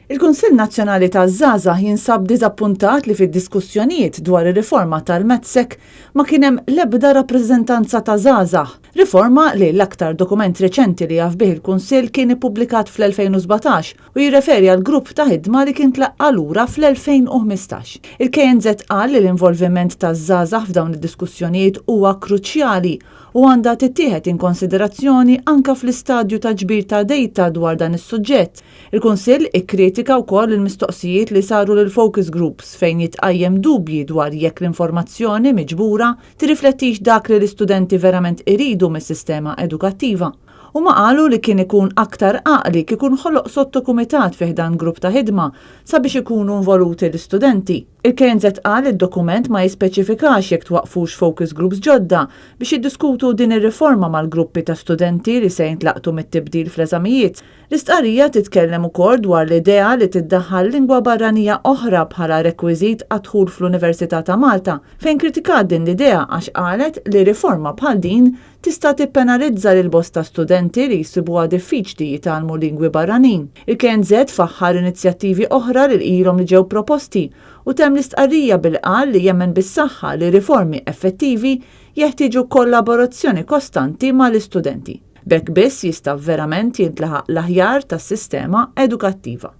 Il-Kunsill Nazzjonali taż-Żgħażagħ jinsab diżappuntat li fid-diskussjonijiet dwar ir-riforma tal-Metsek ma kien hemm l-ebda rappreżentanza ta' żgħażagħ. Riforma li l-aktar dokument reċenti li jaf bih il-Kunsill kien ippubblikat fl-2017 u jirreferi għal grupp ta' ħidma li kien tlaqqa lura fl-2015. Il-KNZ qal li l-involviment taż-żgħażagħ f'dawn id-diskussjonijiet huwa kruċjali u għandha tittieħed in konsiderazzjoni anke fl-istadju ta' ġbir ta' dejta dwar dan is-suġġett. Il-Kunsill ikkritika wkoll il-mistoqsijiet li saru lil focus groups fejn jitqajjem dubji dwar jekk l-informazzjoni miġbura tirriflettix dak li l-istudenti verament iridu mis-sistema edukattiva. U ma qalu li kien ikun aktar għaqli kikun ħoloq sottokumitat fih dan grupp ta' ħidma sabiex ikunu involuti l-istudenti. Il-KNZ qal id-dokument ma jispeċifikax jekk twaqfux focus groups ġodda biex jiddiskutu din ir-riforma mal-gruppi ta' studenti li se jintlaqtu mit-tibdil fl-eżamijiet. L-istqarrija titkellem ukoll dwar l-idea li tiddaħħal lingwa barranija oħra bħala rekwiżit għadħul fl-Università ta' Malta, fejn kritikat din l-idea għax qalet li riforma bħal din tista' tippenalizza lil bosta studenti li jsibuha diffiċli jitgħallmu lingwi barranin. Il-KNZ faħħar inizjattivi oħra li ilhom li ġew proposti u temm l-istqarrija bil-qal li jemmen bis-saħħa li riformi effettivi jeħtieġu kollaborazzjoni kostanti mal-istudenti. Bekk biss jista' verament jintlaħaq l-aħjar tas-sistema edukattiva.